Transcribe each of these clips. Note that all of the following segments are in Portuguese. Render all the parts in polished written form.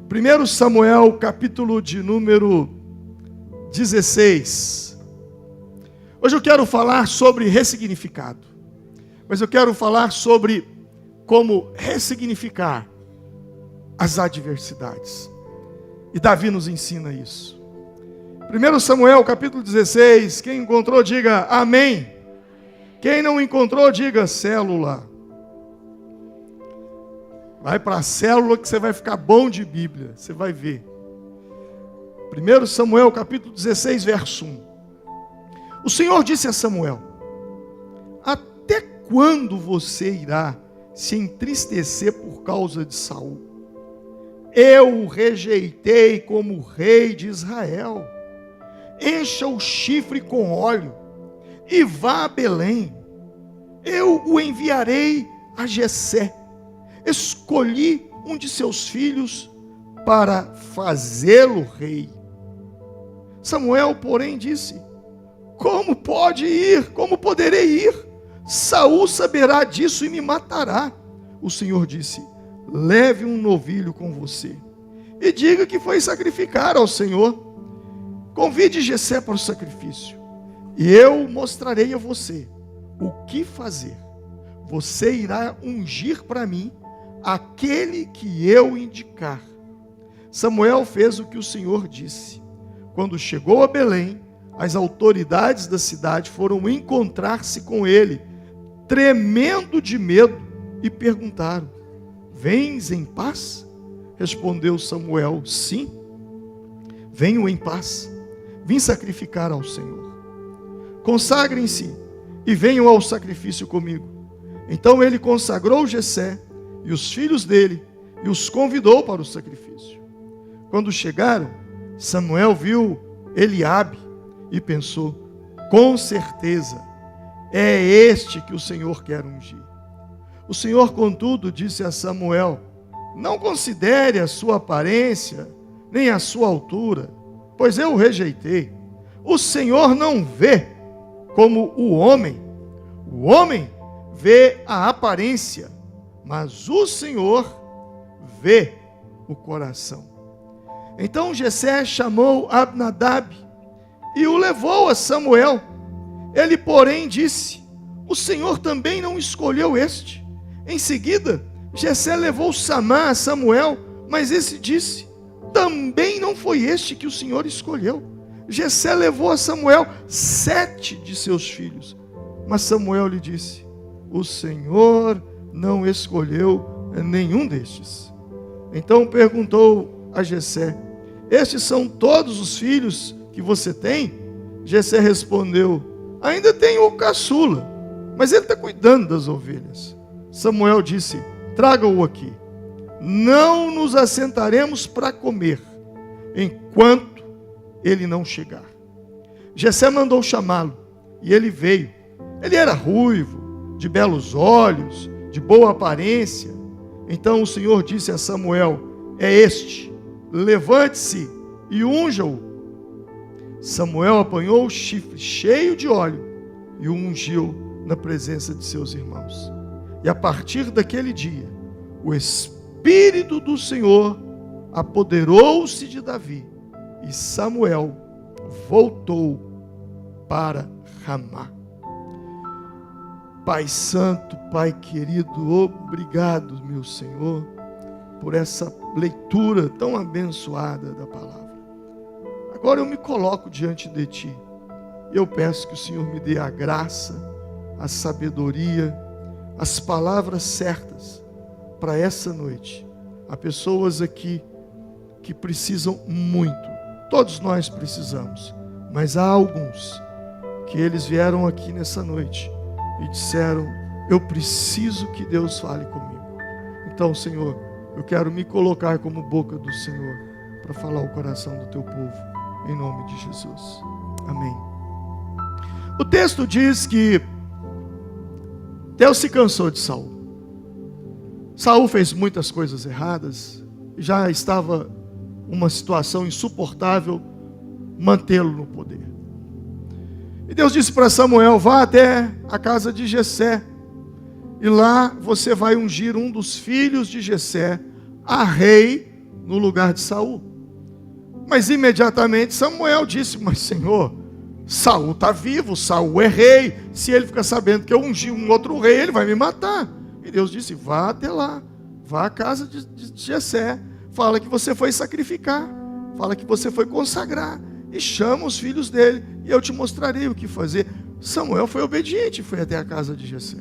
1 Samuel, capítulo de número 16. Hoje eu quero falar sobre ressignificado. Mas eu quero falar sobre como ressignificar as adversidades. E Davi nos ensina isso. 1 Samuel, capítulo 16. Quem encontrou, diga amém. Quem não encontrou, diga célula. Vai para a célula que você vai ficar bom de Bíblia. Você vai ver. 1 Samuel, capítulo 16, verso 1. O Senhor disse a Samuel: até quando você irá se entristecer por causa de Saul? Eu o rejeitei como rei de Israel. Encha o chifre com óleo e vá a Belém. Eu o enviarei a Jessé. Escolhi um de seus filhos para fazê-lo rei. Samuel, porém, disse: como pode ir? Como poderei ir? Saul saberá disso e me matará. O Senhor disse: leve um novilho com você e diga que foi sacrificar ao Senhor. Convide Jessé para o sacrifício e eu mostrarei a você o que fazer. Você irá ungir para mim aquele que eu indicar. Samuel fez o que o Senhor disse. Quando chegou a Belém, as autoridades da cidade foram encontrar-se com ele, tremendo de medo, e perguntaram: vens em paz? Respondeu Samuel: sim, venho em paz. Vim sacrificar ao Senhor. Consagrem-se e venham ao sacrifício comigo. Então ele consagrou Jessé e os filhos dele e os convidou para o sacrifício. Quando chegaram, Samuel viu Eliabe e pensou: com certeza é este que o Senhor quer ungir. O Senhor, contudo, disse a Samuel: não considere a sua aparência, nem a sua altura, pois eu o rejeitei. O Senhor não vê como o homem vê a aparência, mas o Senhor vê o coração. Então Jessé chamou Abinadab e o levou a Samuel. Ele, porém, disse: o Senhor também não escolheu este. Em seguida, Jessé levou Samá a Samuel, mas esse disse: também não foi este que o Senhor escolheu. Jessé levou a Samuel 7 de seus filhos, mas Samuel lhe disse: o Senhor não escolheu nenhum destes. Então perguntou a Jessé: estes são todos os filhos que você tem? Jessé respondeu: ainda tenho o caçula, mas ele está cuidando das ovelhas. Samuel disse: traga-o aqui. Não nos assentaremos para comer, enquanto ele não chegar. Jessé mandou chamá-lo, e ele veio. Ele era ruivo, de belos olhos, de boa aparência. Então o Senhor disse a Samuel: é este, levante-se e unja-o. Samuel apanhou o chifre cheio de óleo e o ungiu na presença de seus irmãos. E a partir daquele dia, o Espírito do Senhor apoderou-se de Davi, e Samuel voltou para Ramá. Pai Santo, Pai querido, obrigado, meu Senhor, por essa leitura tão abençoada da palavra. Agora eu me coloco diante de Ti. Eu peço que o Senhor me dê a graça, a sabedoria, as palavras certas para essa noite. Há pessoas aqui que precisam muito. Todos nós precisamos. Mas há alguns que eles vieram aqui nessa noite e disseram: eu preciso que Deus fale comigo. Então, Senhor, eu quero me colocar como boca do Senhor para falar o coração do Teu povo, em nome de Jesus. Amém. O texto diz que Deus se cansou de Saul. Saul fez muitas coisas erradas, já estava uma situação insuportável mantê-lo no poder. E Deus disse para Samuel: vá até a casa de Jessé, e lá você vai ungir um dos filhos de Jessé a rei no lugar de Saul. Mas imediatamente Samuel disse: mas Senhor, Saul está vivo, Saul é rei. Se ele ficar sabendo que eu ungi um outro rei, ele vai me matar. E Deus disse: vá até lá, vá à casa de Jessé, fala que você foi sacrificar, fala que você foi consagrar, e chama os filhos dele, e eu te mostrarei o que fazer. Samuel foi obediente, foi até a casa de Jessé.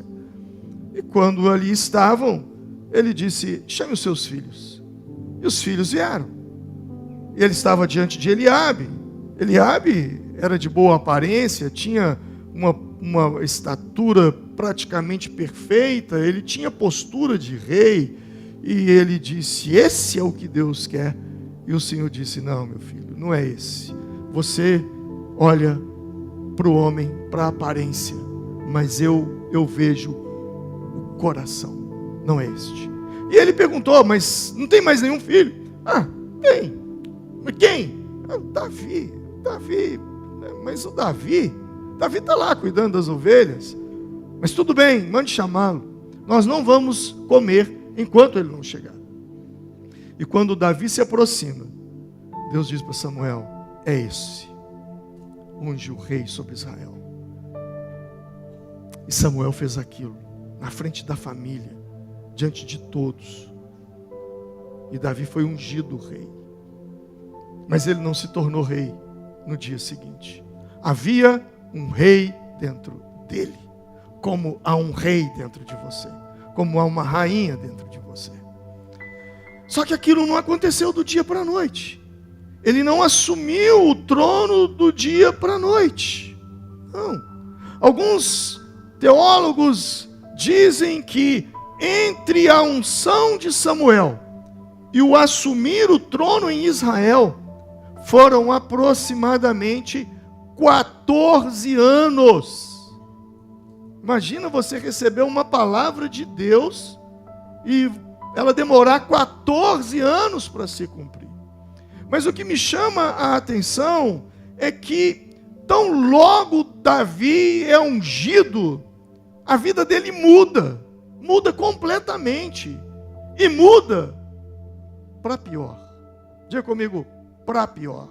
E quando ali estavam, ele disse: chame os seus filhos. E os filhos vieram. E ele estava diante de Eliabe. Eliabe era de boa aparência, tinha uma estatura praticamente perfeita, ele tinha postura de rei. E ele disse: esse é o que Deus quer. E o Senhor disse: não, meu filho, não é esse. Você olha para o homem, para a aparência, mas eu vejo o coração, não é este. E ele perguntou: mas não tem mais nenhum filho? Ah, tem. Mas quem? Ah, Davi. Mas o Davi está lá cuidando das ovelhas. Mas tudo bem, mande chamá-lo. Nós não vamos comer enquanto ele não chegar. E quando Davi se aproxima, Deus diz para Samuel: é esse, unge o rei sobre Israel. E Samuel fez aquilo, na frente da família, diante de todos. E Davi foi ungido rei. Mas ele não se tornou rei no dia seguinte. Havia um rei dentro dele, como há um rei dentro de você, como há uma rainha dentro de você. Só que aquilo não aconteceu do dia para a noite. Ele não assumiu o trono do dia para a noite. Não. Alguns teólogos dizem que entre a unção de Samuel e o assumir o trono em Israel foram aproximadamente 14 anos. Imagina você receber uma palavra de Deus e ela demorar 14 anos para se cumprir. Mas o que me chama a atenção é que tão logo Davi é ungido, a vida dele muda completamente, e muda para pior. Diga comigo: para pior.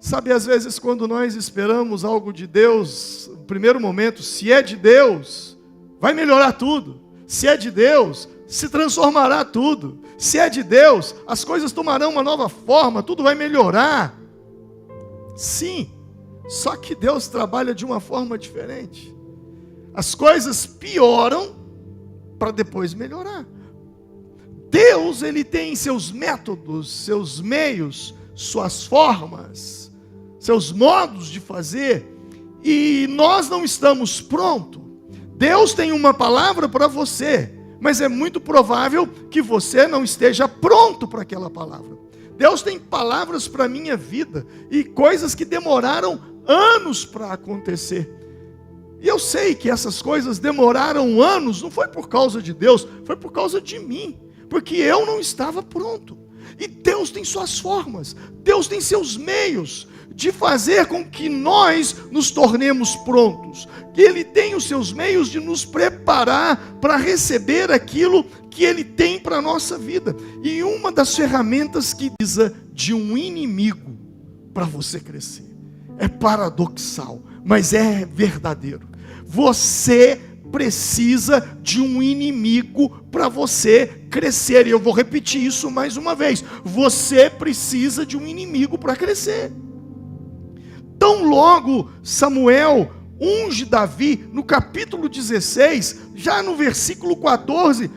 Sabe, às vezes quando nós esperamos algo de Deus, no primeiro momento, se é de Deus, vai melhorar tudo. Se é de Deus, se transformará tudo. Se é de Deus, as coisas tomarão uma nova forma, tudo vai melhorar. Sim, só que Deus trabalha de uma forma diferente. As coisas pioram para depois melhorar. Deus, ele tem seus métodos, seus meios, suas formas, seus modos de fazer, e nós não estamos prontos. Deus tem uma palavra para você, mas é muito provável que você não esteja pronto para aquela palavra. Deus tem palavras para a minha vida, e coisas que demoraram anos para acontecer. E eu sei que essas coisas demoraram anos, não foi por causa de Deus, foi por causa de mim. Porque eu não estava pronto. E Deus tem suas formas, Deus tem seus meios de fazer com que nós nos tornemos prontos. Ele tem os seus meios de nos preparar para receber aquilo que Ele tem para a nossa vida. E uma das ferramentas que precisa de um inimigo para você crescer. É paradoxal, mas é verdadeiro. Você precisa de um inimigo para você crescer. E eu vou repetir isso mais uma vez. Você precisa de um inimigo para crescer. Tão logo Samuel unge Davi, no capítulo 16, já no versículo 14,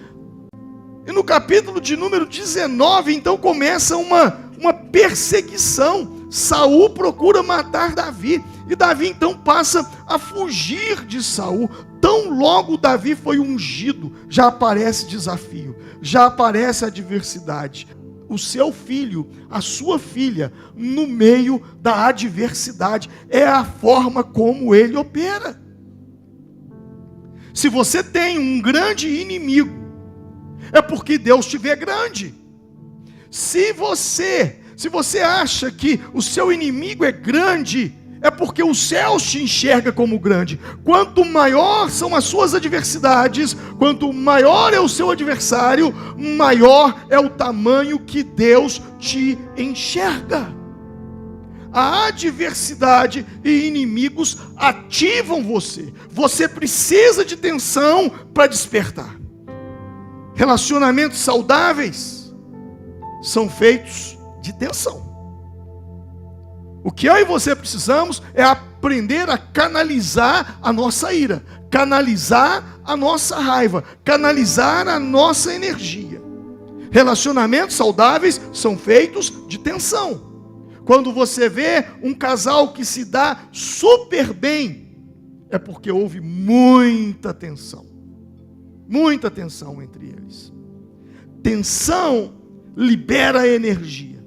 e no capítulo de número 19, então começa uma perseguição. Saul procura matar Davi, e Davi então passa a fugir de Saul. Tão logo Davi foi ungido, já aparece desafio, já aparece adversidade. O seu filho, a sua filha, no meio da adversidade, é a forma como ele opera. Se você tem um grande inimigo, é porque Deus te vê grande. Se você acha que o seu inimigo é grande, é porque o céu te enxerga como grande. Quanto maior são as suas adversidades, quanto maior é o seu adversário, maior é o tamanho que Deus te enxerga. A adversidade e inimigos ativam você. Você precisa de tensão para despertar. Relacionamentos saudáveis são feitos de tensão. O que eu e você precisamos é aprender a canalizar a nossa ira, canalizar a nossa raiva, canalizar a nossa energia. Relacionamentos saudáveis são feitos de tensão. Quando você vê um casal que se dá super bem, é porque houve muita tensão entre eles. Tensão libera energia,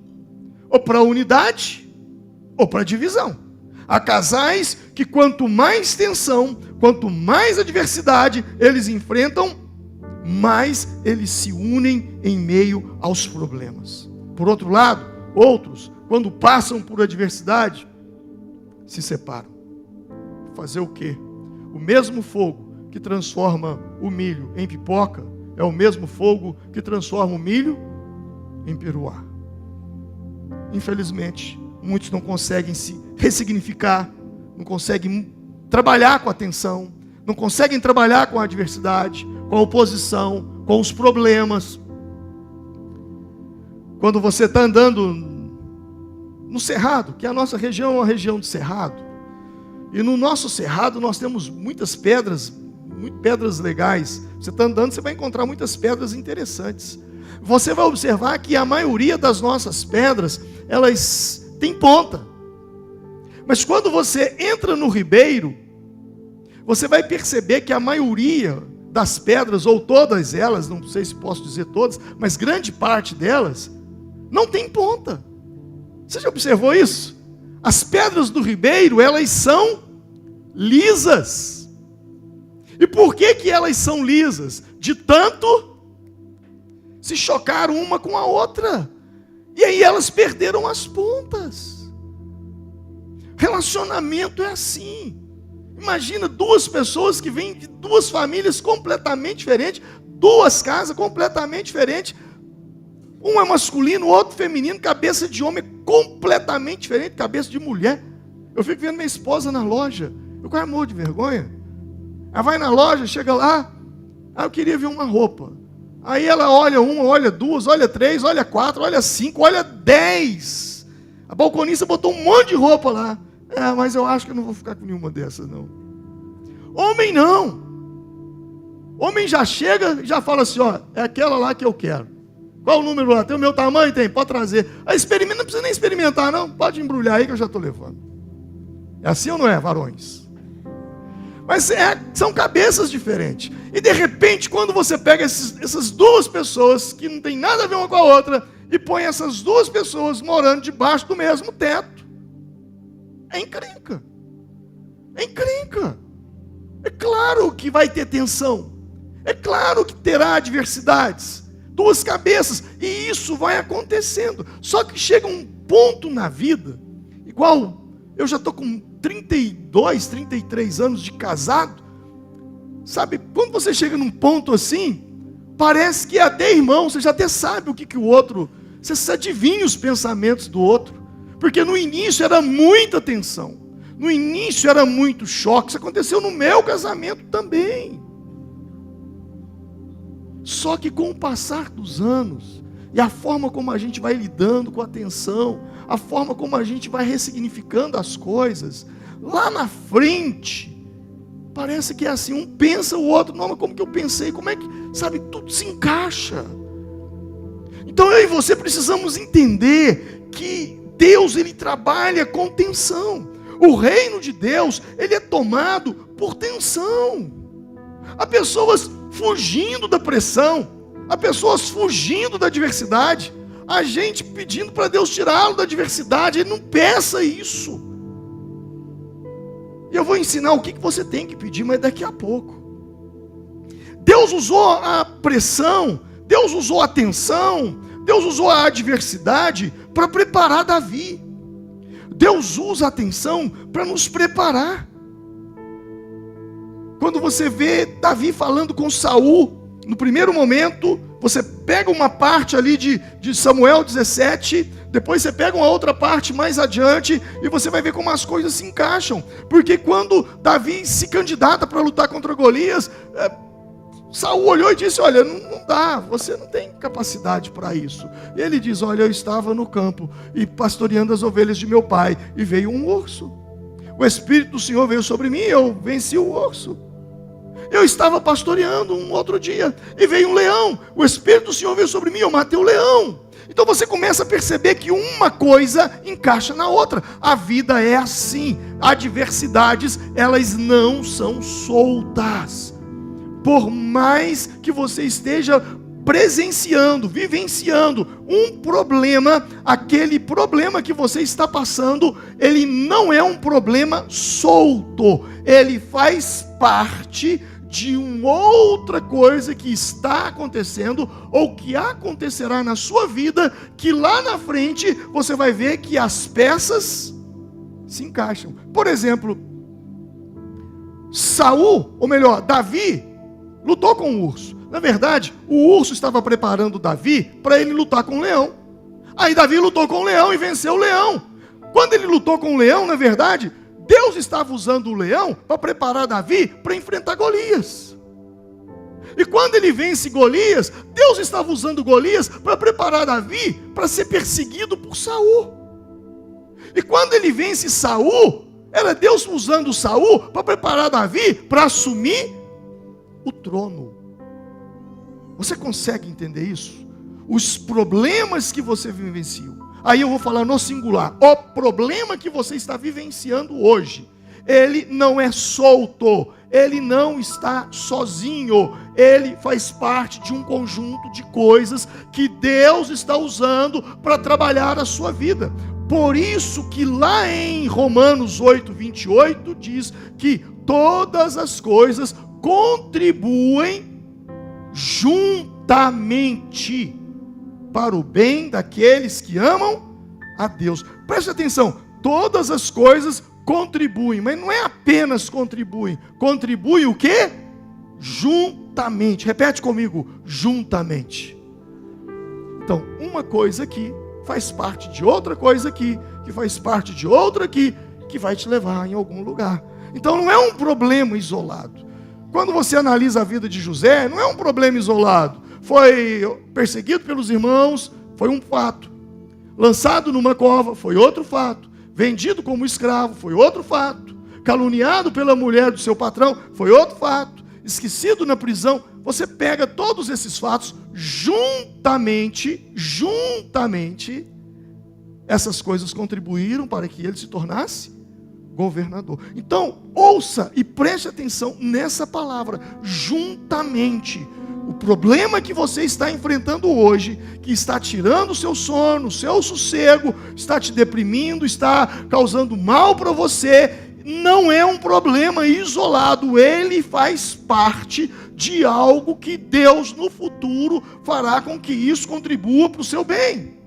ou para a unidade, ou para a divisão. Há casais que quanto mais tensão, quanto mais adversidade eles enfrentam, mais eles se unem em meio aos problemas. Por outro lado, outros, quando passam por adversidade, se separam. Fazer o quê? O mesmo fogo que transforma o milho em pipoca é o mesmo fogo que transforma o milho em peruá. Infelizmente, muitos não conseguem se ressignificar, não conseguem trabalhar com a tensão, não conseguem trabalhar com a adversidade, com a oposição, com os problemas. Quando você está andando no cerrado, que a nossa região é uma região de cerrado, e no nosso cerrado nós temos muitas pedras legais. Você está andando, você vai encontrar muitas pedras interessantes. Você vai observar que a maioria das nossas pedras, elas têm ponta. Mas quando você entra no ribeiro, você vai perceber que a maioria das pedras, ou todas elas, não sei se posso dizer todas, mas grande parte delas, não tem ponta. Você já observou isso? As pedras do ribeiro, elas são lisas. E por que elas são lisas? De tanto se chocaram uma com a outra. E aí elas perderam as pontas. Relacionamento é assim. Imagina duas pessoas que vêm de duas famílias completamente diferentes, duas casas completamente diferentes. Um é masculino, o outro feminino, cabeça de homem completamente diferente, cabeça de mulher. Eu fico vendo minha esposa na loja, eu quase morro de vergonha. Ela vai na loja, chega lá, eu queria ver uma roupa. Aí ela olha uma, olha duas, olha três, olha quatro, olha cinco, olha 10. A balconista botou um monte de roupa lá. Mas eu acho que eu não vou ficar com nenhuma dessas, não. Homem não. Homem já chega e já fala assim, ó, é aquela lá que eu quero. Qual o número lá? Tem o meu tamanho? Tem, pode trazer. Aí experimenta, não precisa nem experimentar, não. Pode embrulhar aí que eu já estou levando. É assim ou não é, varões? Mas são cabeças diferentes. E de repente, quando você pega essas duas pessoas, que não tem nada a ver uma com a outra, e põe essas duas pessoas morando debaixo do mesmo teto, é encrenca. É encrenca. É claro que vai ter tensão. É claro que terá adversidades. Duas cabeças. E isso vai acontecendo. Só que chega um ponto na vida, igual eu já estou com 32, 33 anos de casado. Sabe, quando você chega num ponto assim, parece que é até irmão, você já até sabe o que o outro, você adivinha os pensamentos do outro. Porque no início era muita tensão. No início era muito choque. Isso aconteceu no meu casamento também. Só que com o passar dos anos, e a forma como a gente vai lidando com a tensão, a forma como a gente vai ressignificando as coisas, lá na frente, parece que é assim, um pensa, o outro, não, mas como que eu pensei, como é que, sabe, tudo se encaixa. Então eu e você precisamos entender que Deus, Ele trabalha com tensão. O reino de Deus, ele é tomado por tensão. Há pessoas fugindo da pressão, há pessoas fugindo da adversidade, há gente pedindo para Deus tirá-lo da adversidade. Ele não peça isso. E eu vou ensinar o que você tem que pedir, mas daqui a pouco. Deus usou a pressão, Deus usou a tensão, Deus usou a adversidade para preparar Davi. Deus usa a tensão para nos preparar. Quando você vê Davi falando com Saul, no primeiro momento, você pega uma parte ali de Samuel 17, depois você pega uma outra parte mais adiante, e você vai ver como as coisas se encaixam. Porque quando Davi se candidata para lutar contra Golias, Saul olhou e disse: olha, não dá, você não tem capacidade para isso. E ele diz: olha, eu estava no campo e pastoreando as ovelhas de meu pai, e veio um urso. O Espírito do Senhor veio sobre mim e eu venci o urso. Eu estava pastoreando um outro dia e veio um leão. O Espírito do Senhor veio sobre mim e eu matei o leão. Então você começa a perceber que uma coisa encaixa na outra. A vida é assim. Adversidades, elas não são soltas. Por mais que você esteja presenciando, vivenciando um problema, aquele problema que você está passando, ele não é um problema solto. Ele faz parte de uma outra coisa que está acontecendo ou que acontecerá na sua vida, que lá na frente você vai ver que as peças se encaixam. Por exemplo, Saul, ou melhor, Davi, lutou com o urso. Na verdade, o urso estava preparando Davi para ele lutar com o leão. Aí Davi lutou com o leão e venceu o leão. Quando ele lutou com o leão, na verdade, Deus estava usando o leão para preparar Davi para enfrentar Golias. E quando ele vence Golias, Deus estava usando Golias para preparar Davi para ser perseguido por Saul. E quando ele vence Saul, era Deus usando Saul para preparar Davi para assumir o trono. Você consegue entender isso? Os problemas que você vivenciou. Aí eu vou falar no singular. O problema que você está vivenciando hoje, ele não é solto, ele não está sozinho, ele faz parte de um conjunto de coisas que Deus está usando para trabalhar a sua vida. Por isso que lá em Romanos 8:28 diz que todas as coisas contribuem juntamente para o bem daqueles que amam a Deus. Preste atenção, todas as coisas contribuem, mas não é apenas contribuem. Contribui o quê? Juntamente. Repete comigo, juntamente. Então, uma coisa aqui faz parte de outra coisa aqui, que faz parte de outra aqui, que vai te levar em algum lugar. Então não é um problema isolado. Quando você analisa a vida de José, não é um problema isolado. Foi perseguido pelos irmãos, foi um fato. Lançado numa cova, foi outro fato. Vendido como escravo, foi outro fato. Caluniado pela mulher do seu patrão, foi outro fato. Esquecido na prisão. Você pega todos esses fatos, juntamente, essas coisas contribuíram para que ele se tornasse governador. Então, ouça e preste atenção nessa palavra, juntamente. O problema que você está enfrentando hoje, que está tirando o seu sono, o seu sossego, está te deprimindo, está causando mal para você, não é um problema isolado, ele faz parte de algo que Deus no futuro fará com que isso contribua para o seu bem.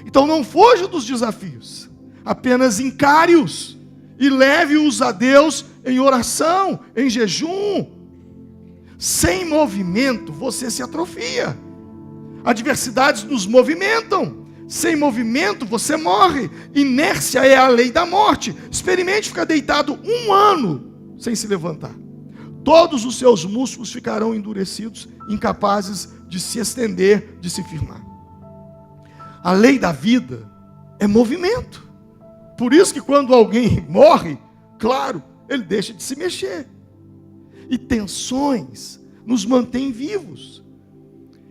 Então não fuja dos desafios, apenas encare-os e leve-os a Deus em oração, em jejum. Sem movimento você se atrofia. Adversidades nos movimentam. Sem movimento você morre. Inércia é a lei da morte. Experimente ficar deitado 1 ano sem se levantar. Todos os seus músculos ficarão endurecidos, incapazes de se estender, de se firmar. A lei da vida é movimento. Por isso que quando alguém morre, claro, ele deixa de se mexer. E tensões nos mantêm vivos.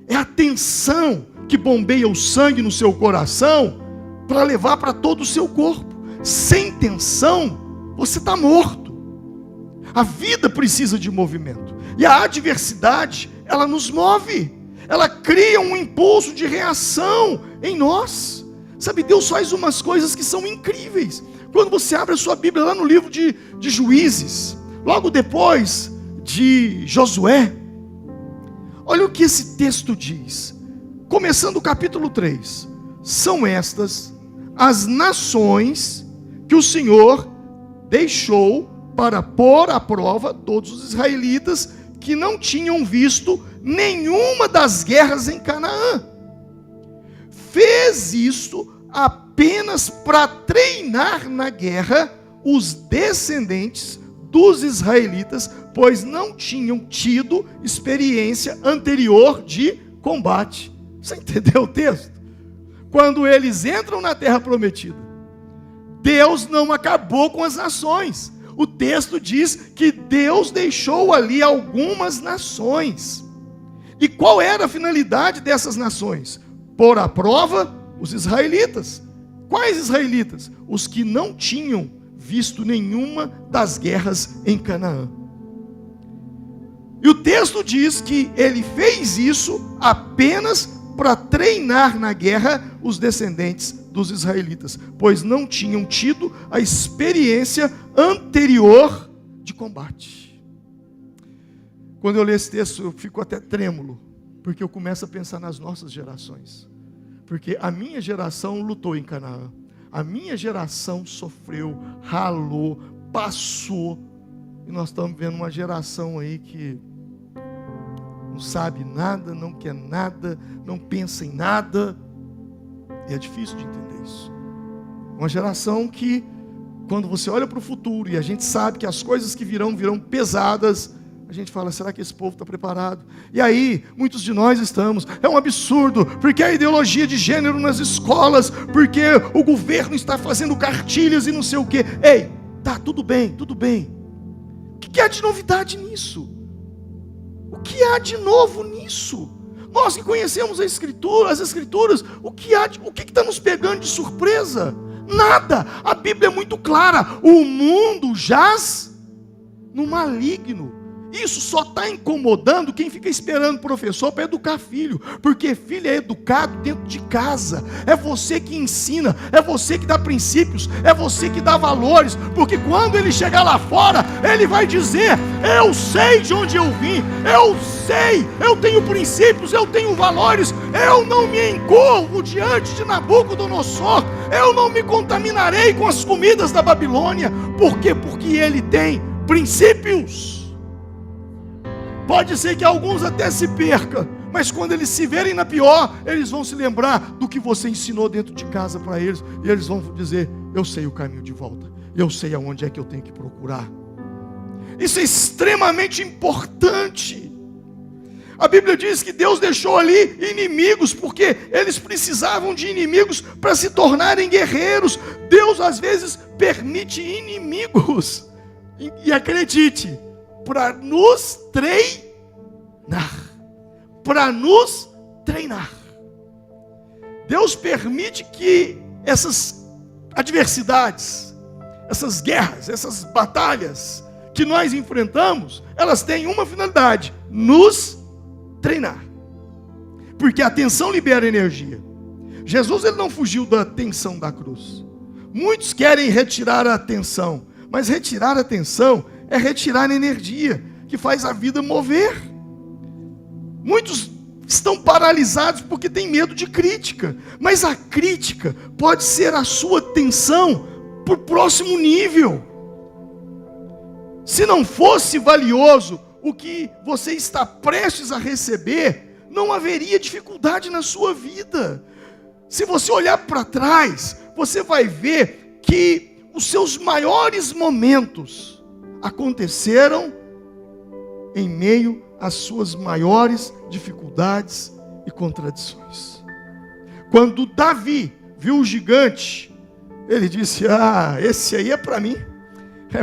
É a tensão que bombeia o sangue no seu coração para levar para todo o seu corpo. Sem tensão, você está morto. A vida precisa de movimento. E a adversidade, ela nos move. Ela cria um impulso de reação em nós. Sabe, Deus faz umas coisas que são incríveis. Quando você abre a sua Bíblia lá no livro de Juízes, logo depois de Josué, olha o que esse texto diz. Começando o capítulo 3. São estas as nações que o Senhor deixou para pôr à prova todos os israelitas que não tinham visto nenhuma das guerras em Canaã. Fez isso apenas para treinar na guerra os descendentes dos israelitas, pois não tinham tido experiência anterior de combate. Você entendeu o texto? Quando eles entram na terra prometida, Deus não acabou com as nações. O texto diz que Deus deixou ali algumas nações. E qual era a finalidade dessas nações? Pôr à prova os israelitas. Quais israelitas? Os que não tinham visto nenhuma das guerras em Canaã. E o texto diz que ele fez isso apenas para treinar na guerra os descendentes dos israelitas, pois não tinham tido a experiência anterior de combate. Quando eu leio esse texto, eu fico até trêmulo, porque eu começo a pensar nas nossas gerações. Porque a minha geração lutou em Canaã. A minha geração sofreu, ralou, passou. E nós estamos vendo uma geração aí que não sabe nada, não quer nada, não pensa em nada. E é difícil de entender isso. Uma geração que, quando você olha para o futuro e a gente sabe que as coisas que virão pesadas, a gente fala, será que esse povo está preparado? E aí, muitos de nós estamos. É um absurdo, porque a ideologia de gênero nas escolas, porque o governo está fazendo cartilhas e não sei o quê. Ei, tá, tudo bem, tudo bem. O que há de novidade nisso? O que há de novo nisso? Nós que conhecemos as escrituras, o que está nos pegando de surpresa? Nada. A Bíblia é muito clara. O mundo jaz no maligno. Isso só está incomodando quem fica esperando professor para educar filho, porque filho é educado dentro de casa. É você que ensina, é você que dá princípios, é você que dá valores, porque quando ele chegar lá fora, ele vai dizer, eu sei de onde eu vim, eu sei, eu tenho princípios, eu tenho valores, eu não me encurvo diante de Nabucodonosor, eu não me contaminarei com as comidas da Babilônia. Por quê? Porque ele tem princípios. Pode ser que alguns até se percam, mas quando eles se verem na pior, eles vão se lembrar do que você ensinou dentro de casa para eles, e eles vão dizer, eu sei o caminho de volta, eu sei aonde é que eu tenho que procurar. Isso é extremamente importante. A Bíblia diz que Deus deixou ali inimigos, porque eles precisavam de inimigos para se tornarem guerreiros. Deus às vezes permite inimigos, e acredite, para nos treinar. Deus permite que essas adversidades, essas guerras, essas batalhas que nós enfrentamos, elas têm uma finalidade: nos treinar. Porque a tensão libera energia. Jesus, ele não fugiu da tensão da cruz. Muitos querem retirar a tensão, mas retirar a tensão é retirar a energia que faz a vida mover. Muitos estão paralisados porque têm medo de crítica, mas a crítica pode ser a sua tensão para o próximo nível. Se não fosse valioso o que você está prestes a receber, não haveria dificuldade na sua vida. Se você olhar para trás, você vai ver que os seus maiores momentos aconteceram em meio às suas maiores dificuldades e contradições. Quando Davi viu o gigante, ele disse, esse aí é para mim.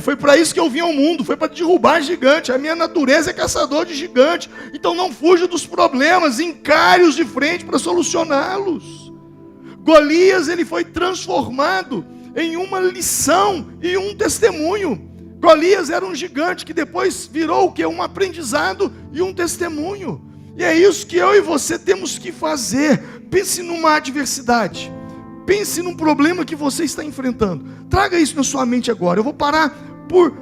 Foi para isso que eu vim ao mundo, foi para derrubar gigante. A minha natureza é caçador de gigante. Então não fuja dos problemas, encare-os de frente para solucioná-los. Golias, ele foi transformado em uma lição e um testemunho. Golias era um gigante que depois virou o quê? Um aprendizado e um testemunho. E é isso que eu e você temos que fazer. Pense numa adversidade. Pense num problema que você está enfrentando. Traga isso na sua mente agora. Eu vou parar por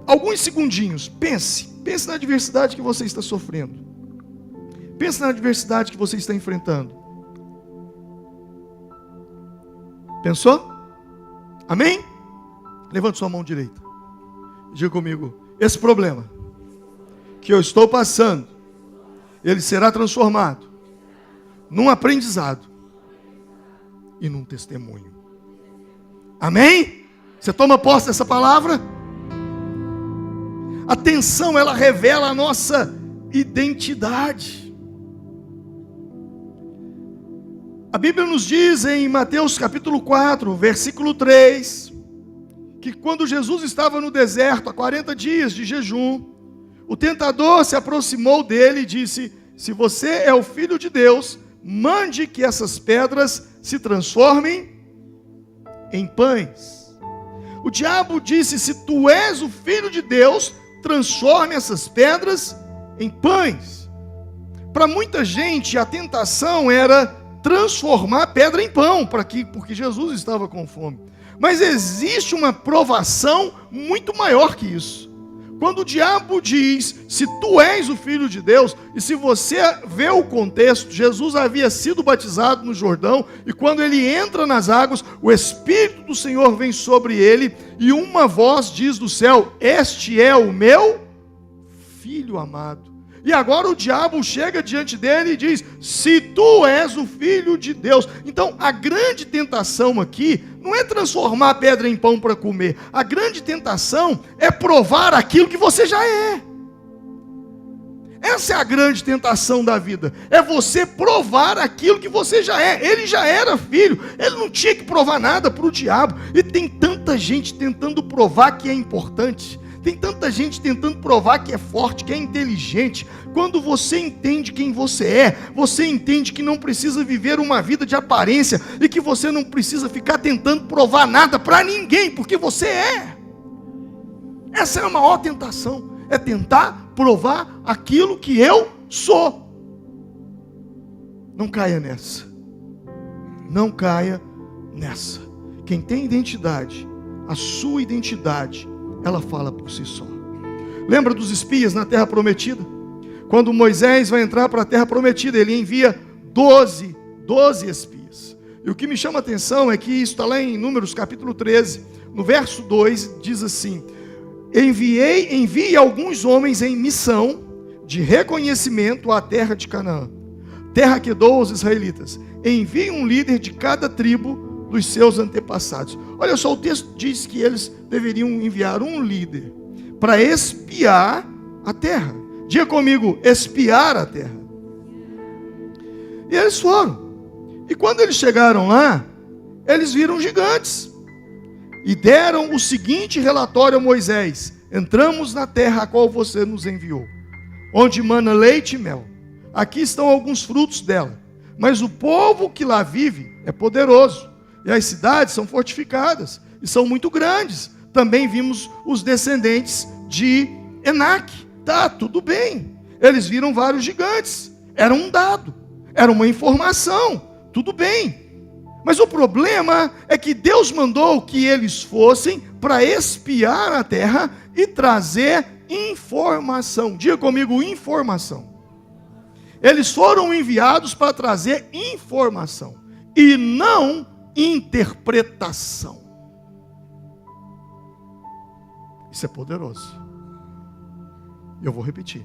alguns segundinhos. Pense na adversidade que você está sofrendo. Pense na adversidade que você está enfrentando. Pensou? Amém? Levante sua mão direita. Diga comigo: esse problema que eu estou passando, ele será transformado num aprendizado e num testemunho. Amém? Você toma posse dessa palavra? A tensão, ela revela a nossa identidade. A Bíblia nos diz em Mateus capítulo 4, versículo 3, que quando Jesus estava no deserto, há 40 dias de jejum, o tentador se aproximou dele e disse: se você é o Filho de Deus, mande que essas pedras se transformem em pães. O diabo disse: se tu és o Filho de Deus, transforme essas pedras em pães. Para muita gente, a tentação era transformar pedra em pão, porque Jesus estava com fome. Mas existe uma provação muito maior que isso. Quando o diabo diz: se tu és o Filho de Deus, e se você vê o contexto, Jesus havia sido batizado no Jordão, e quando ele entra nas águas, o Espírito do Senhor vem sobre ele, e uma voz diz do céu: este é o meu Filho amado. E agora o diabo chega diante dele e diz: se tu és o Filho de Deus. Então a grande tentação aqui não é transformar a pedra em pão para comer. A grande tentação é provar aquilo que você já é. Essa é a grande tentação da vida. É você provar aquilo que você já é. Ele já era filho. Ele não tinha que provar nada para o diabo. E tem tanta gente tentando provar que é importante. Tem tanta gente tentando provar que é forte, que é inteligente. Quando você entende quem você é, você entende que não precisa viver uma vida de aparência e que você não precisa ficar tentando provar nada para ninguém, porque você é. Essa é a maior tentação, é tentar provar aquilo que eu sou. Não caia nessa. Não caia nessa. Quem tem identidade, a sua identidade, ela fala por si só. Lembra dos espias na terra prometida? Quando Moisés vai entrar para a terra prometida, ele envia 12 espias. E o que me chama a atenção é que isso está lá em Números capítulo 13, no verso 2, diz assim: enviei alguns homens em missão de reconhecimento à terra de Canaã, terra que dou aos israelitas. Envie um líder de cada tribo dos seus antepassados. Olha só, o texto diz que eles deveriam enviar um líder para espiar a terra. Diga comigo: espiar a terra. E eles foram. E quando eles chegaram lá, eles viram gigantes. E deram o seguinte relatório a Moisés: entramos na terra a qual você nos enviou, onde mana leite e mel. Aqui estão alguns frutos dela, mas o povo que lá vive é poderoso. E as cidades são fortificadas e são muito grandes. Também vimos os descendentes de Enac. Tá, tudo bem. Eles viram vários gigantes. Era um dado, era uma informação. Tudo bem. Mas o problema é que Deus mandou que eles fossem para espiar a terra e trazer informação. Diga comigo: informação. Eles foram enviados para trazer informação e não interpretação. Isso é poderoso. Eu vou repetir.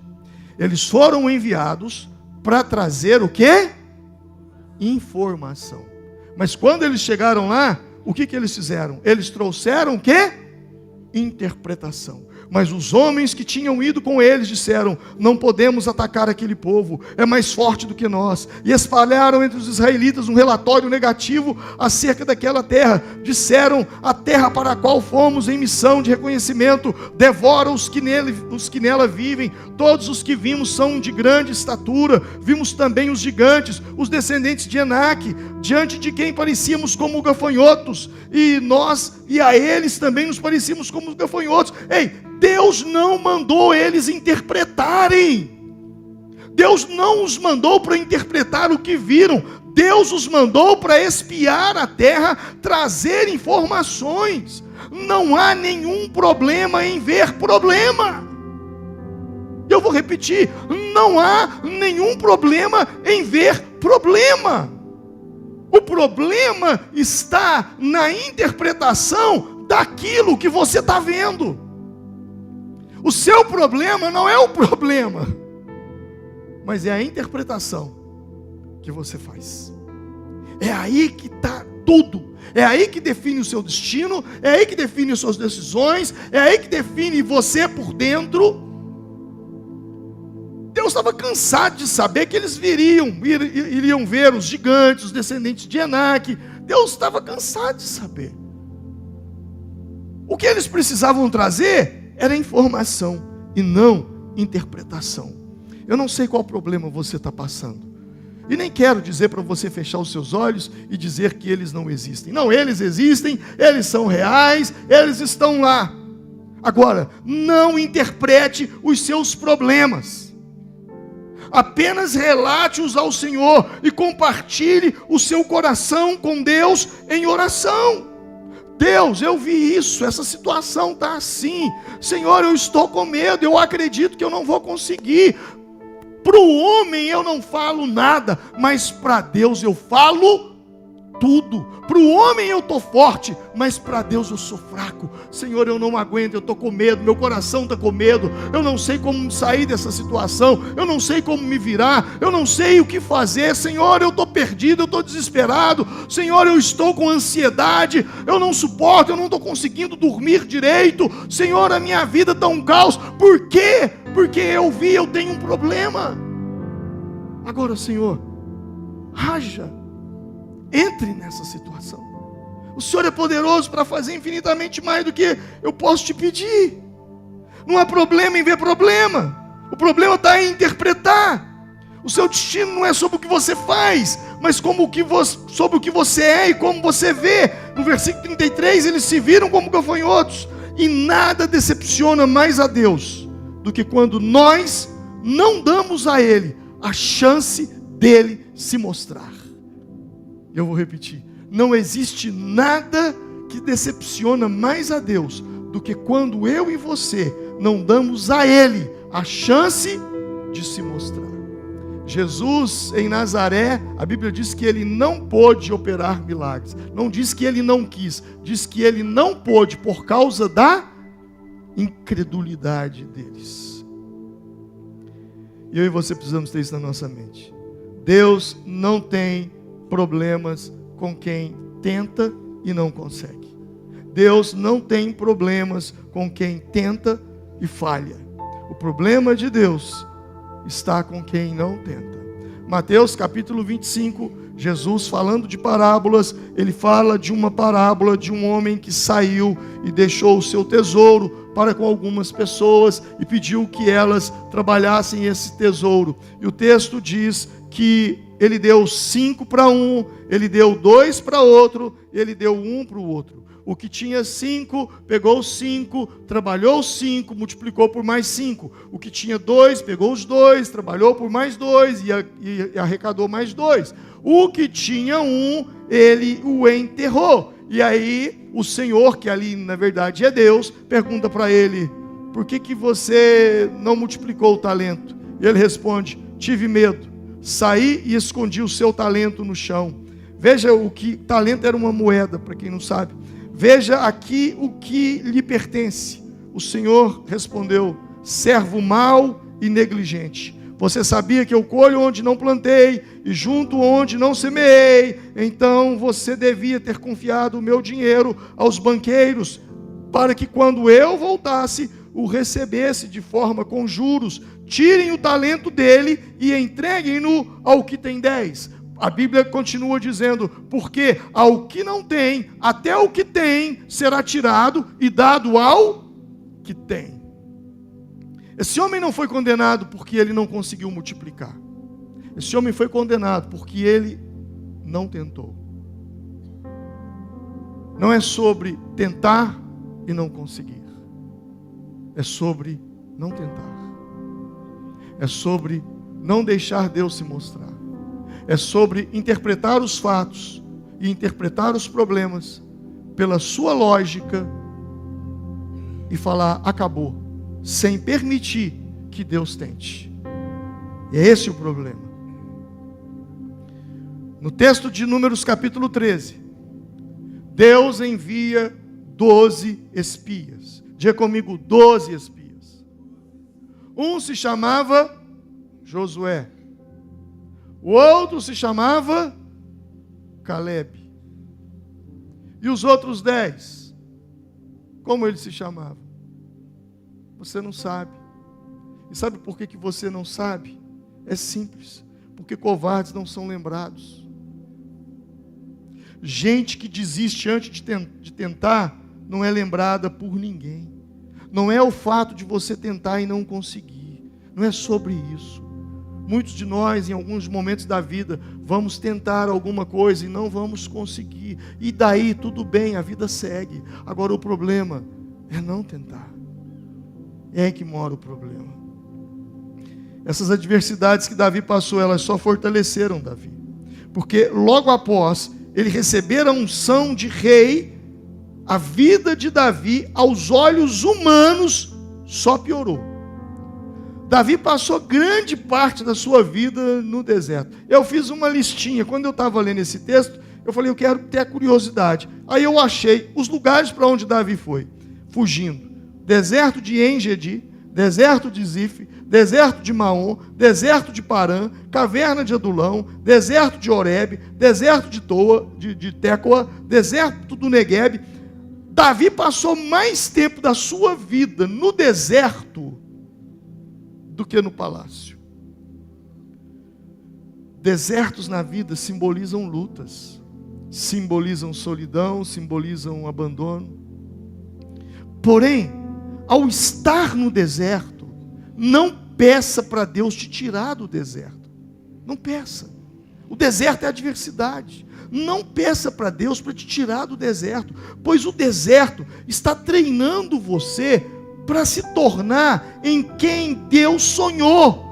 Eles foram enviados para trazer o quê? Informação. Mas quando eles chegaram lá, o que eles fizeram? Eles trouxeram o quê? Interpretação. Mas os homens que tinham ido com eles disseram: não podemos atacar aquele povo, é mais forte do que nós. E espalharam entre os israelitas um relatório negativo acerca daquela terra. Disseram: a terra para a qual fomos em missão de reconhecimento devora os que nela vivem. Todos os que vimos são de grande estatura. Vimos também os gigantes, os descendentes de Enac, diante de quem parecíamos como gafanhotos, e a eles também nos parecíamos como gafanhotos. Ei, Deus não mandou eles interpretarem. Deus não os mandou para interpretar o que viram. Deus os mandou para espiar a terra, trazer informações. Não há nenhum problema em ver problema. Eu vou repetir: não há nenhum problema em ver problema. O problema está na interpretação daquilo que você está vendo. O seu problema não é o problema, mas é a interpretação que você faz. É aí que está tudo. É aí que define o seu destino, é aí que define as suas decisões, é aí que define você por dentro. Deus estava cansado de saber que eles iriam ver os gigantes, os descendentes de Enaque. Deus estava cansado de saber. O que eles precisavam trazer era informação e não interpretação. Eu não sei qual problema você está passando. E nem quero dizer para você fechar os seus olhos e dizer que eles não existem. Não, eles existem, eles são reais, eles estão lá. Agora, não interprete os seus problemas. Apenas relate-os ao Senhor e compartilhe o seu coração com Deus em oração. Deus, eu vi isso, essa situação está assim. Senhor, eu estou com medo, eu acredito que eu não vou conseguir. Para o homem eu não falo nada, mas para Deus eu falo tudo. Para o homem eu estou forte, mas para Deus eu sou fraco. Senhor, eu não aguento, eu estou com medo, meu coração está com medo. Eu não sei como sair dessa situação, eu não sei como me virar, eu não sei o que fazer. Senhor, eu estou perdido, eu estou desesperado. Senhor, eu estou com ansiedade, eu não suporto, eu não estou conseguindo dormir direito. Senhor, a minha vida está um caos. Por quê? Porque eu tenho um problema. Agora, Senhor, haja, entre nessa situação. O Senhor é poderoso para fazer infinitamente mais do que eu posso te pedir. Não há problema em ver problema. O problema está em interpretar. O seu destino não é sobre o que você faz, mas sobre o que você é e como você vê. No versículo 33, eles se viram como gafanhotos. E nada decepciona mais a Deus do que quando nós não damos a Ele a chance dele se mostrar. Eu vou repetir. Não existe nada que decepciona mais a Deus do que quando eu e você não damos a Ele a chance de se mostrar. Jesus em Nazaré, a Bíblia diz que Ele não pôde operar milagres. Não diz que Ele não quis, diz que Ele não pôde por causa da incredulidade deles. E eu e você precisamos ter isso na nossa mente. Deus não tem problemas com quem tenta e não consegue. Deus não tem problemas com quem tenta e falha. O problema de Deus está com quem não tenta. Mateus capítulo 25, Jesus falando de parábolas, ele fala de uma parábola de um homem que saiu e deixou o seu tesouro para com algumas pessoas e pediu que elas trabalhassem esse tesouro. E o texto diz que ele deu 5 para um, ele deu 2 para outro, ele deu 1 para o outro. O que tinha 5, pegou 5, trabalhou 5, multiplicou por mais 5. O que tinha 2, pegou os 2, trabalhou por mais 2 e arrecadou mais 2. O que tinha 1, ele o enterrou. E aí o Senhor, que ali na verdade é Deus, pergunta para ele: por que você não multiplicou o talento? E ele responde: tive medo, saí e escondi o seu talento no chão. Veja, o que talento era uma moeda, para quem não sabe. Veja aqui o que lhe pertence. O Senhor respondeu: servo mau e negligente. Você sabia que eu colho onde não plantei e junto onde não semeei. Então você devia ter confiado o meu dinheiro aos banqueiros, para que quando eu voltasse, o recebesse de forma com juros. Tirem o talento dele e entreguem-no ao que tem 10. A Bíblia continua dizendo: porque ao que não tem, até o que tem será tirado e dado ao que tem. Esse homem não foi condenado porque ele não conseguiu multiplicar. Esse homem foi condenado porque ele não tentou. Não é sobre tentar e não conseguir. É sobre não tentar. É sobre não deixar Deus se mostrar. É sobre interpretar os fatos e interpretar os problemas pela sua lógica e falar: acabou, sem permitir que Deus tente. E é esse o problema. No texto de Números capítulo 13, Deus envia 12 espias. Diga comigo, 12 espias. Um se chamava Josué. O outro se chamava Caleb. E os outros 10, como eles se chamavam? Você não sabe. E sabe por que você não sabe? É simples. Porque covardes não são lembrados. Gente que desiste antes de tentar, não é lembrada por ninguém. Não é o fato de você tentar e não conseguir. Não é sobre isso. Muitos de nós, em alguns momentos da vida, vamos tentar alguma coisa e não vamos conseguir. E daí, tudo bem, a vida segue. Agora o problema é não tentar. É aí que mora o problema. Essas adversidades que Davi passou, elas só fortaleceram Davi. Porque logo após ele receber a unção de rei, a vida de Davi, aos olhos humanos, só piorou. Davi passou grande parte da sua vida no deserto. Eu fiz uma listinha, quando eu estava lendo esse texto, eu falei, eu quero ter a curiosidade. Aí eu achei os lugares para onde Davi foi, fugindo. Deserto de En-Gedi, deserto de Zif, deserto de Maom, deserto de Parã, caverna de Adulão, deserto de Horebe, deserto de Tecoa, deserto do Neguebe. Davi passou mais tempo da sua vida no deserto do que no palácio. Desertos na vida simbolizam lutas, simbolizam solidão, simbolizam abandono. Porém, ao estar no deserto, não peça para Deus te tirar do deserto. Não peça. O deserto é adversidade. Não peça para Deus para te tirar do deserto, pois o deserto está treinando você para se tornar em quem Deus sonhou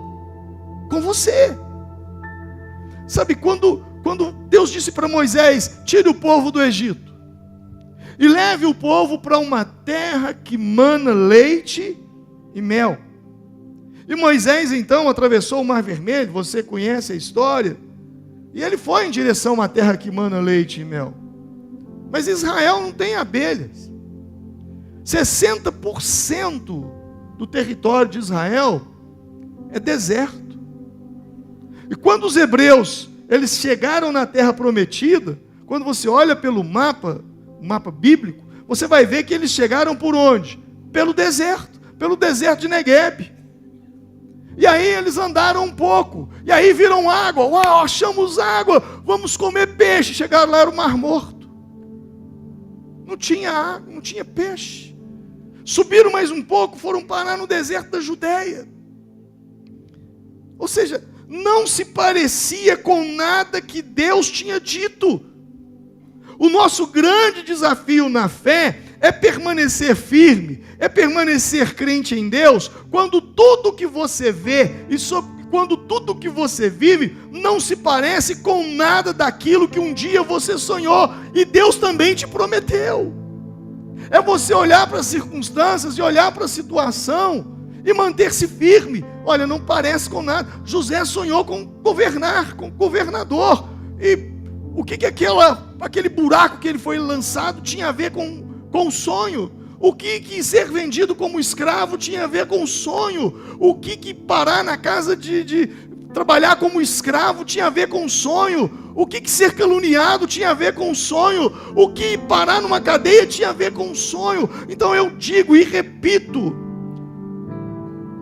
com você. Sabe, quando Deus disse para Moisés, tire o povo do Egito e leve o povo para uma terra que mana leite e mel. E Moisés então atravessou o Mar Vermelho, você conhece a história, e ele foi em direção a uma terra que mana leite e mel. Mas Israel não tem abelhas. 60% do território de Israel é deserto. E quando os hebreus, eles chegaram na terra prometida, quando você olha pelo mapa, o mapa bíblico, você vai ver que eles chegaram por onde? Pelo deserto de Neguebe. E aí eles andaram um pouco, e aí viram água, uau, achamos água, vamos comer peixe. Chegaram lá, era o Mar Morto. Não tinha água, não tinha peixe. Subiram mais um pouco, foram parar no deserto da Judeia. Ou seja, não se parecia com nada que Deus tinha dito. O nosso grande desafio na fé é permanecer firme, é permanecer crente em Deus, quando tudo que você vê e quando tudo que você vive não se parece com nada daquilo que um dia você sonhou e Deus também te prometeu. É você olhar para as circunstâncias e olhar para a situação e manter-se firme. Olha, não parece com nada. José sonhou com governar, com governador. E o que aquele buraco que ele foi lançado tinha a ver com o sonho? O que ser vendido como escravo tinha a ver com o sonho? O que parar na casa de trabalhar como escravo tinha a ver com o sonho? O que ser caluniado tinha a ver com o sonho? O que parar numa cadeia tinha a ver com o sonho? Então eu digo e repito,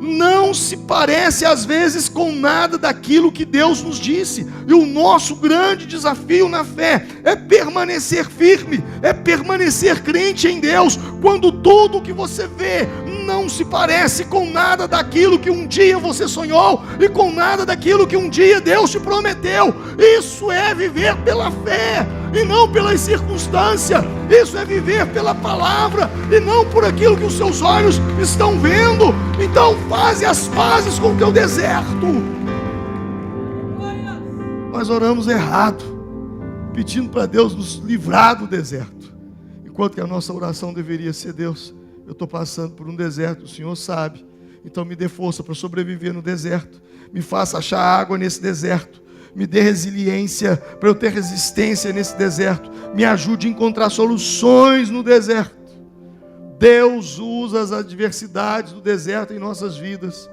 não se parece às vezes com nada daquilo que Deus nos disse. E o nosso grande desafio na fé é permanecer firme, é permanecer crente em Deus, quando tudo que você vê não se parece com nada daquilo que um dia você sonhou e com nada daquilo que um dia Deus te prometeu. Isso é viver pela fé e não pelas circunstâncias. Isso é viver pela palavra e não por aquilo que os seus olhos estão vendo. Então faze as pazes com o teu deserto. Nós oramos errado, pedindo para Deus nos livrar do deserto, enquanto que a nossa oração deveria ser: Deus, eu estou passando por um deserto, o Senhor sabe, então me dê força para sobreviver no deserto, me faça achar água nesse deserto, Me dê resiliência para eu ter resistência nesse deserto. Me ajude a encontrar soluções no deserto. Deus usa as adversidades do deserto em nossas vidas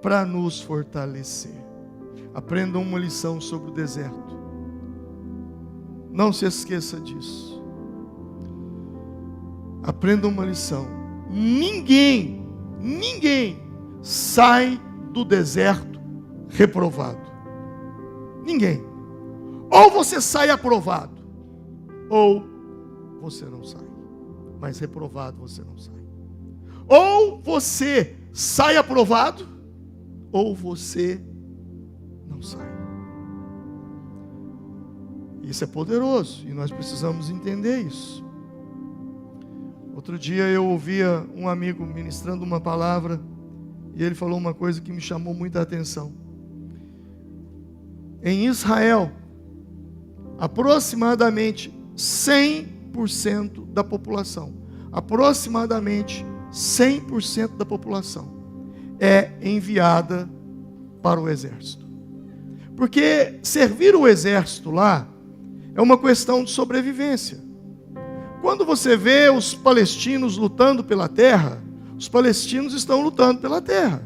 para nos fortalecer. Aprendam uma lição sobre o deserto. Não se esqueça disso. Aprendam uma lição. Ninguém sai do deserto reprovado. Ninguém. Ou você sai aprovado, ou você não sai. Mas reprovado você não sai. Ou você sai aprovado, ou você não sai. Isso é poderoso e nós precisamos entender isso. Outro dia eu ouvia um amigo ministrando uma palavra e ele falou uma coisa que me chamou muita atenção. Em Israel, aproximadamente 100% da população, aproximadamente 100% da população é enviada para o exército. Porque servir o exército lá é uma questão de sobrevivência. Quando você vê os palestinos lutando pela terra, os palestinos estão lutando pela terra.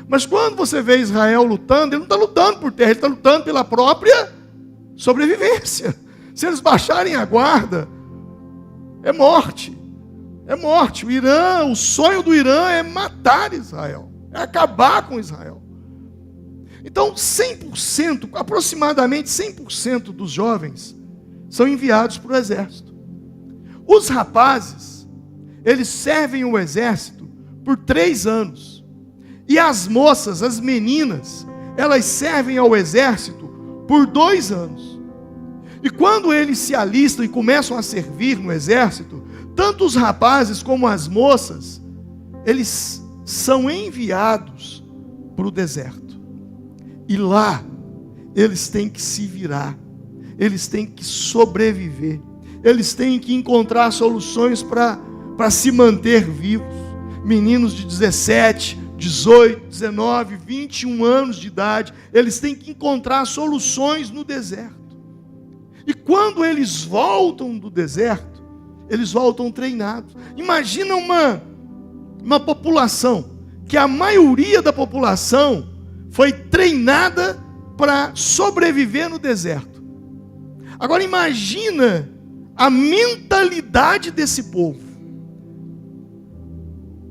Mas quando você vê Israel lutando, ele não está lutando por terra, ele está lutando pela própria sobrevivência. Se eles baixarem a guarda, é morte. É morte. O sonho do Irã é matar Israel, é acabar com Israel. Então, 100%, aproximadamente 100% dos jovens são enviados para o exército. Os rapazes, eles servem o exército por 3 anos. E as moças, as meninas, elas servem ao exército por 2 anos. E quando eles se alistam e começam a servir no exército, tanto os rapazes como as moças, eles são enviados para o deserto. E lá, eles têm que se virar, eles têm que sobreviver, eles têm que encontrar soluções para se manter vivos. Meninos de 17, 18, 19, 21 anos de idade, eles têm que encontrar soluções no deserto. E quando eles voltam do deserto, eles voltam treinados. Imagina uma população, que a maioria da população foi treinada para sobreviver no deserto. Agora imagina a mentalidade desse povo.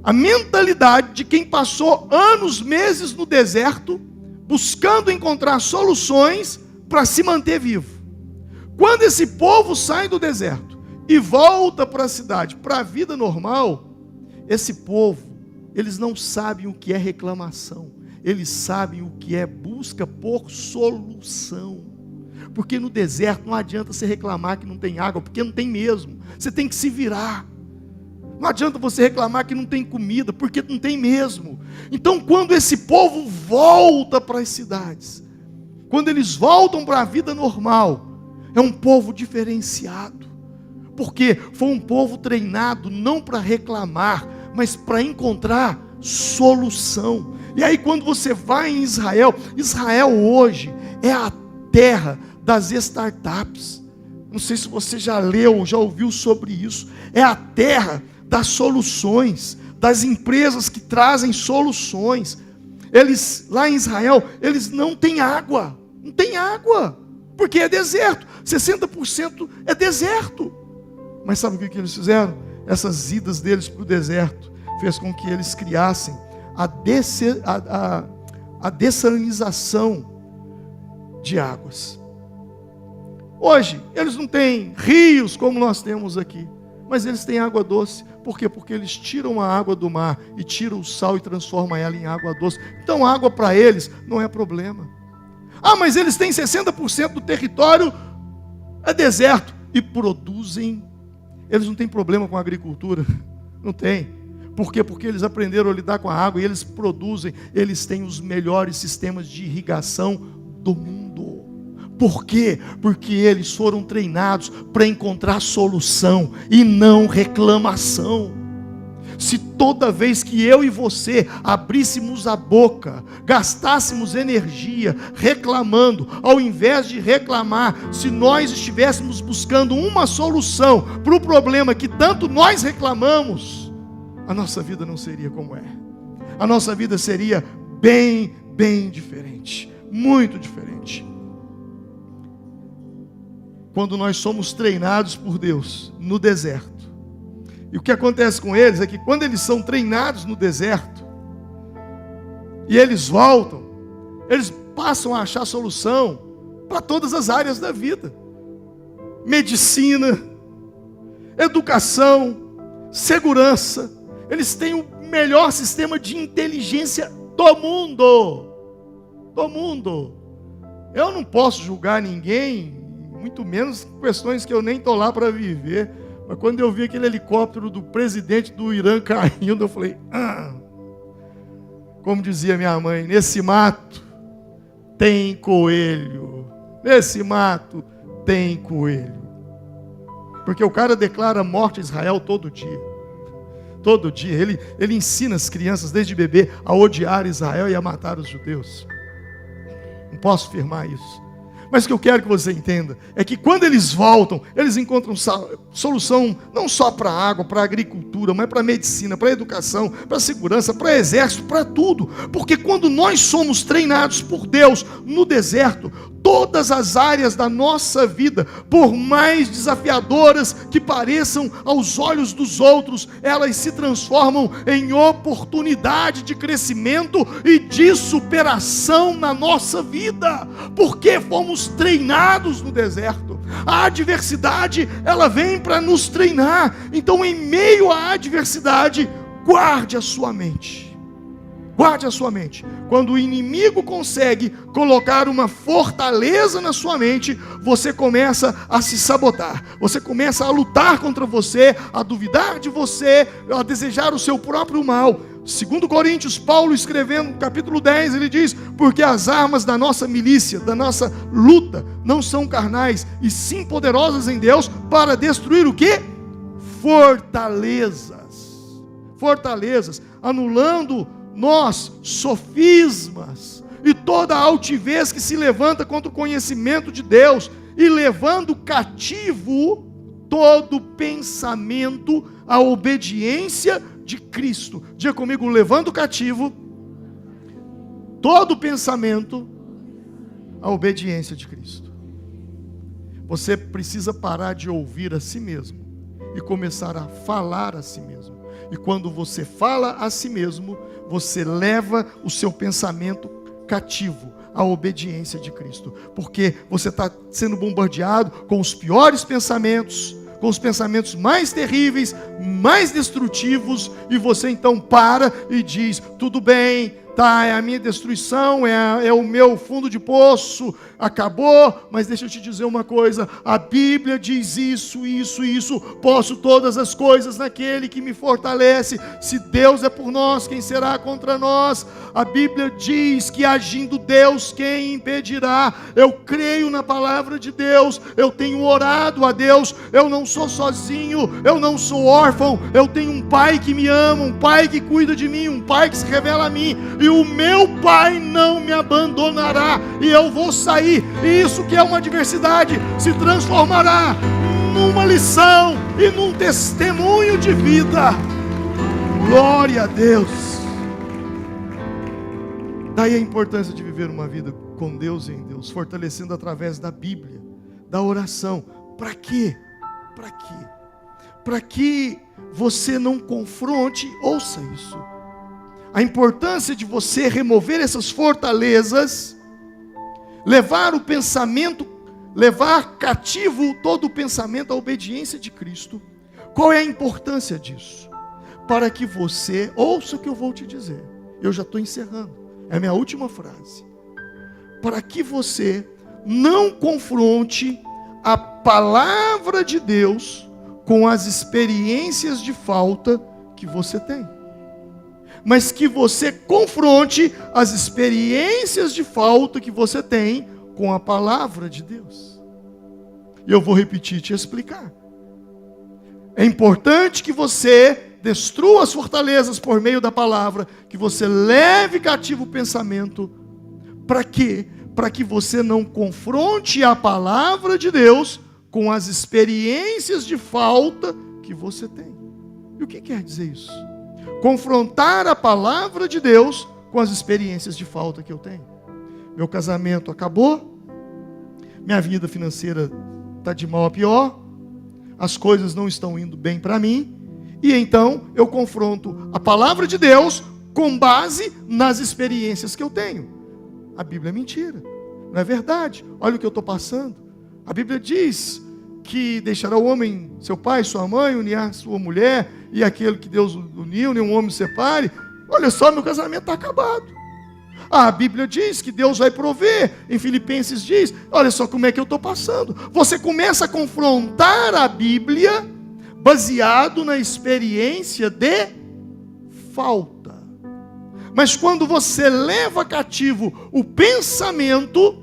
A mentalidade de quem passou anos, meses no deserto, buscando encontrar soluções para se manter vivo. Quando esse povo sai do deserto e volta para a cidade, para a vida normal, esse povo, eles não sabem o que é reclamação, eles sabem o que é busca por solução. Porque no deserto não adianta você reclamar que não tem água, porque não tem mesmo, você tem que se virar. Não adianta você reclamar que não tem comida, porque não tem mesmo. Então, quando esse povo volta para as cidades, quando eles voltam para a vida normal, é um povo diferenciado. Porque foi um povo treinado não para reclamar, mas para encontrar solução. E aí quando você vai em Israel, Israel hoje é a terra das startups. Não sei se você já leu, já ouviu sobre isso. É a terra das soluções, das empresas que trazem soluções. Eles, lá em Israel, eles não têm água. Não tem água, porque é deserto. 60% é deserto. Mas sabe o que eles fizeram? Essas idas deles para o deserto fez com que eles criassem a dessalinização de águas. Hoje, eles não têm rios como nós temos aqui, mas eles têm água doce. Por quê? Porque eles tiram a água do mar e tiram o sal e transformam ela em água doce. Então, a água para eles não é problema. Ah, mas eles têm 60% do território é deserto e produzem. Eles não têm problema com a agricultura. Não tem. Por quê? Porque eles aprenderam a lidar com a água e eles produzem. Eles têm os melhores sistemas de irrigação do mundo. Por quê? Porque eles foram treinados para encontrar solução e não reclamação. Se toda vez que eu e você abríssemos a boca, gastássemos energia reclamando, ao invés de reclamar, se nós estivéssemos buscando uma solução para o problema que tanto nós reclamamos, a nossa vida não seria como é. A nossa vida seria bem diferente, muito diferente. Quando nós somos treinados por Deus no deserto, e o que acontece com eles é que quando eles são treinados no deserto, e eles voltam, eles passam a achar solução para todas as áreas da vida. Medicina, educação, segurança. Eles têm o melhor sistema de inteligência do mundo. Do mundo. Eu não posso julgar ninguém, muito menos questões que eu nem estou lá para viver. Mas quando eu vi aquele helicóptero do presidente do Irã caindo, eu falei, como dizia minha mãe, nesse mato tem coelho. Nesse mato tem coelho. Porque o cara declara morte a Israel todo dia. Todo dia. Ele ensina as crianças desde bebê a odiar Israel e a matar os judeus. Não posso afirmar isso. Mas o que eu quero que você entenda é que quando eles voltam, eles encontram solução não só para a água, para a agricultura, mas para a medicina, para a educação, para a segurança, para o exército, para tudo. Porque quando nós somos treinados por Deus no deserto, todas as áreas da nossa vida, por mais desafiadoras que pareçam aos olhos dos outros, elas se transformam em oportunidade de crescimento e de superação na nossa vida, porque fomos treinados no deserto. A adversidade, ela vem para nos treinar. Então, em meio à adversidade, guarde a sua mente. Guarde a sua mente. Quando o inimigo consegue colocar uma fortaleza na sua mente, você começa a se sabotar. Você começa a lutar contra você, a duvidar de você, a desejar o seu próprio mal. 2 Coríntios, Paulo escrevendo no capítulo 10, ele diz: porque as armas da nossa milícia, da nossa luta, não são carnais, e sim poderosas em Deus, para destruir o quê? Fortalezas. Fortalezas, anulando nós, sofismas, e toda a altivez que se levanta contra o conhecimento de Deus, e levando cativo todo pensamento à obediência de Cristo. Diga comigo, levando cativo todo pensamento à obediência de Cristo. Você precisa parar de ouvir a si mesmo e começar a falar a si mesmo. E quando você fala a si mesmo, você leva o seu pensamento cativo à obediência de Cristo. Porque você está sendo bombardeado com os piores pensamentos, com os pensamentos mais terríveis, mais destrutivos, e você então para e diz: tudo bem, tá, é a minha destruição, é o meu fundo de poço, acabou, mas deixa eu te dizer uma coisa, a Bíblia diz isso, posso todas as coisas naquele que me fortalece. Se Deus é por nós, quem será contra nós? A Bíblia diz que agindo Deus, quem impedirá? Eu creio na palavra de Deus, eu tenho orado a Deus, eu não sou sozinho, eu não sou órfão, eu tenho um Pai que me ama, um Pai que cuida de mim, um Pai que se revela a mim, e o meu Pai não me abandonará, e eu vou sair, e isso que é uma adversidade se transformará numa lição e num testemunho de vida. Glória a Deus. Daí a importância de viver uma vida com Deus e em Deus, fortalecendo através da Bíblia, da oração. Para quê? Para quê? Para que você não confronte, ouça isso, a importância de você remover essas fortalezas, levar o pensamento, levar cativo todo o pensamento à obediência de Cristo. Qual é a importância disso? Para que você, ouça o que eu vou te dizer, eu já estou encerrando, é a minha última frase. Para que você não confronte a palavra de Deus com as experiências de falta que você tem, mas que você confronte as experiências de falta que você tem com a palavra de Deus. E eu vou repetir e te explicar. É importante que você destrua as fortalezas por meio da palavra, que você leve cativo o pensamento. Para quê? Para que você não confronte a palavra de Deus com as experiências de falta que você tem. E o que quer dizer isso? Confrontar a palavra de Deus com as experiências de falta que eu tenho. Meu casamento acabou, minha vida financeira está de mal a pior, as coisas não estão indo bem para mim, e então eu confronto a palavra de Deus com base nas experiências que eu tenho. A Bíblia é mentira, não é verdade. Olha o que eu estou passando. A Bíblia diz que deixará o homem, seu pai, sua mãe, unir a sua mulher, e aquele que Deus uniu, nenhum homem separe. Olha só, meu casamento está acabado. A Bíblia diz que Deus vai prover. Em Filipenses diz, olha só como é que eu estou passando. Você começa a confrontar a Bíblia baseado na experiência de falta. Mas quando você leva cativo o pensamento,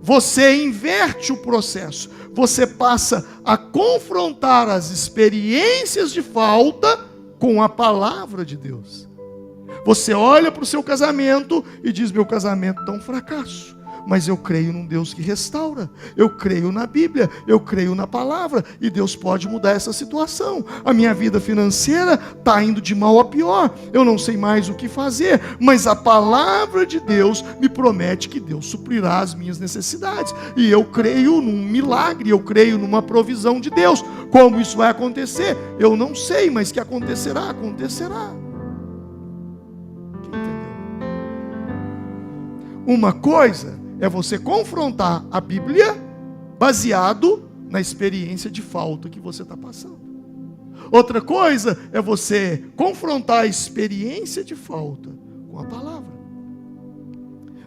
você inverte o processo. Você passa a confrontar as experiências de falta com a palavra de Deus. Você olha para o seu casamento e diz, meu casamento está um fracasso. Mas eu creio num Deus que restaura. Eu creio na Bíblia, eu creio na palavra, e Deus pode mudar essa situação. A minha vida financeira está indo de mal a pior. Eu não sei mais o que fazer, mas a palavra de Deus me promete que Deus suprirá as minhas necessidades. E eu creio num milagre, eu creio numa provisão de Deus. Como isso vai acontecer? Eu não sei, mas que acontecerá, acontecerá. Quem entendeu? Uma coisa é você confrontar a Bíblia baseado na experiência de falta que você está passando. Outra coisa é você confrontar a experiência de falta com a palavra.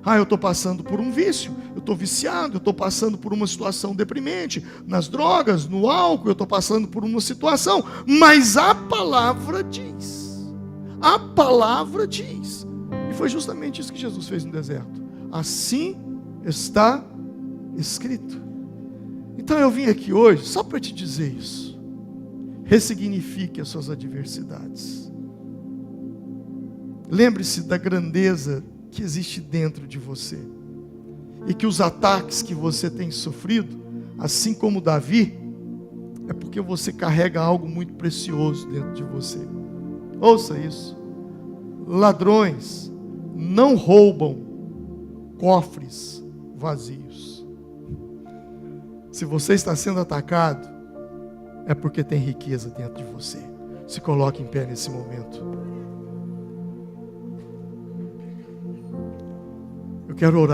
Eu estou passando por um vício, eu estou viciado, eu estou passando por uma situação deprimente, nas drogas, no álcool, eu estou passando por uma situação, mas a palavra diz, e foi justamente isso que Jesus fez no deserto. Assim está escrito. Então eu vim aqui hoje só para te dizer isso. Ressignifique as suas adversidades. Lembre-se da grandeza que existe dentro de você. E que os ataques que você tem sofrido, assim como Davi, é porque você carrega algo muito precioso dentro de você. Ouça isso. Ladrões não roubam cofres vazios. Se você está sendo atacado, é porque tem riqueza dentro de você. Se coloque em pé nesse momento. Eu quero orar.